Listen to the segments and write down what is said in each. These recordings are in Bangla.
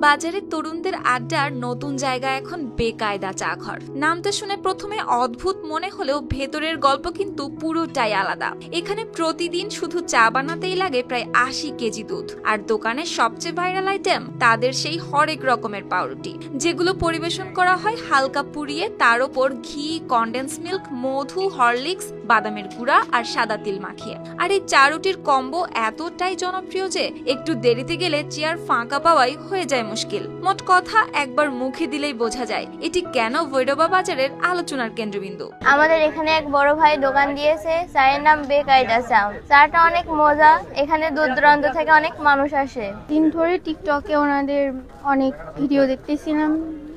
বাজারে তরুণদের আড্ডার নতুন জায়গা এখন বেকায়দা চা ঘর। নামটা শুনে প্রথমে অদ্ভুত মনে হলেও ভেতরের গল্প কিন্তু পুরোটাই আলাদা। এখানে প্রতিদিন শুধু চা বানাতেই লাগে প্রায় ৮০ কেজি দুধ, আর দোকানের সবচেয়ে ভাইরাল আইটেম তাদের সেই হরেক রকমের পাউরুটি, যেগুলো পরিবেশন করা হয় হালকা পুড়িয়ে, তার উপর ঘি, কনডেন্স মিল্ক, মধু, হরলিক্স, বাদামের গুঁড়া আর সাদা তিল মাখিয়ে। আর এই চা রুটির কম্বো এতটাই জনপ্রিয় যে একটু দেরিতে গেলে চেয়ার ফাঁকা পাওয়াই হয়ে যায় মুশকিল। মোট কথা, একবার মুখে দিলেই বোঝা যায় এটি কেন ভৈরবা বাজারের আলোচনার কেন্দ্রবিন্দু। আমাদের এখানে এক বড় ভাই দোকান দিয়েছে, চায়ের নাম বেকায়দা চা। চাটা অনেক মজা, এখানে দূর দূরান্ত থেকে অনেক মানুষ আসে। দিন ধরে টিকটকে ওনাদের অনেক ভিডিও দেখতেছিলাম,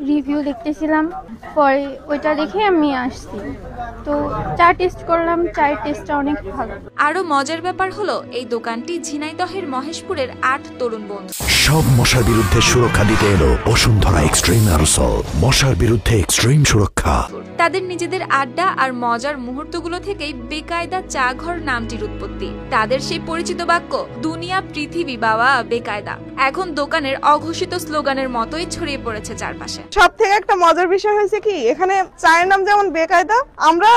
রিভিউ দেখতেছিলাম, পরে ওইটা দেখে আমি আসছি, তো চা টেস্ট করলাম, চায়ের টেস্টটা অনেক ভালো। আরো মজার ব্যাপার হলো এই দোকানটি ঝিনাইদহের মহেশপুরের ৮ তরুণ বন্ধু। সব মশার বিরুদ্ধে সুরক্ষা দিতে এলো বসুন্ধরা এক্সট্রিম অ্যারোসল, মশার বিরুদ্ধে এক্সট্রিম সুরক্ষা। তাদের নিজেদের আড্ডা আর মজার মুহূর্তগুলো থেকেই বেকায়দা চা ঘর নামটির উৎপত্তি। তাদের সেই পরিচিত বাক্য দুনিয়া পৃথিবী বাবা বেকায়দা এখন দোকানের অঘোষিত স্লোগানের মতোই ছড়িয়ে পড়েছে চারপাশে। সব থেকে একটা মজার বিষয় হয়েছে কি, এখানে চায়ের নাম যেমন বেকায়দা, আমরা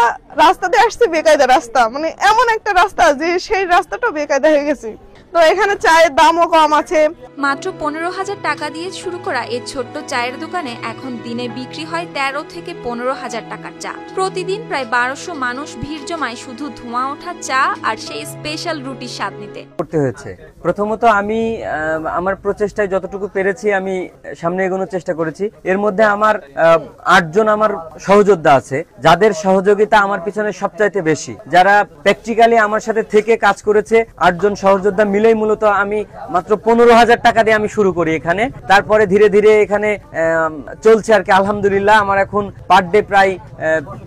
রাস্তাতে আসছি বেকায়দা রাস্তা, মানে এমন একটা রাস্তা যে সেই রাস্তাটা বেকায়দা হয়ে গেছে। তো এখানে চায়ের দামও কম আছে। মাত্র ১৫,০০০ টাকা দিয়ে শুরু করা এই ছোট্ট চায়ের দোকানে এখন দিনে বিক্রি হয় ১৩ থেকে ১৫,০০০ টাকার চা। প্রতিদিন প্রায় ১২০০ মানুষ ভিড় জমায় শুধু ধোঁয়া ওঠা চা আর সেই স্পেশাল রুটির স্বাদ নিতে। করতে হয়েছে প্রথমত আমি আমার প্রচেষ্টায় যতটুকু পেরেছি আমি সামনে এগোনোর চেষ্টা করেছি। এর মধ্যে আমার ৮ জন আমার সহযোদ্ধা আছে, যাদের সহযোগিতা আমার পিছনে সবচাইতে বেশি, যারা প্র্যাকটিক্যালি আমার সাথে থেকে কাজ করেছে। ৮ জন সহযোদ্ধা মিলেই মূলত আমি মাত্র ১৫,০০০ টাকা দিয়ে আমি শুরু করি এখানে। তারপরে ধীরে ধীরে এখানে চলছে আর কি, আলহামদুলিল্লাহ। আমার এখন পার ডে প্রায়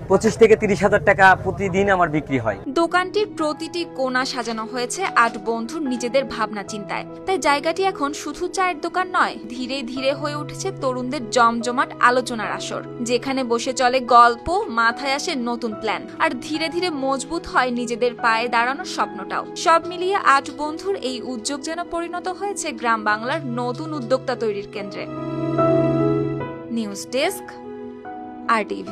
২৫ থেকে ৩০,০০০ টাকা প্রতিদিন আমার বিক্রি হয়। দোকানটির প্রতিটি কোণা সাজানো হয়েছে ৮ বন্ধুর নিজেদের ভাবনা চিন্তায়। তাই জায়গাটি এখন শুধু চায়ের দোকান নয়, ধীরে ধীরে হয়ে উঠেছে তরুণদের জমজমাট আলোচনার আসর, যেখানে বসে চলে গল্প, মাথায় আসে নতুন প্ল্যান, আর ধীরে ধীরে মজবুত হয় নিজেদের পায়ে দাঁড়ানোর স্বপ্নটাও। সব মিলিয়ে ৮ বন্ধুর এই উদ্যোগ যেন পরিণত হয়েছে গ্রাম বাংলার নতুন উদ্যোক্তা তৈরির কেন্দ্রে। News desk, RTV।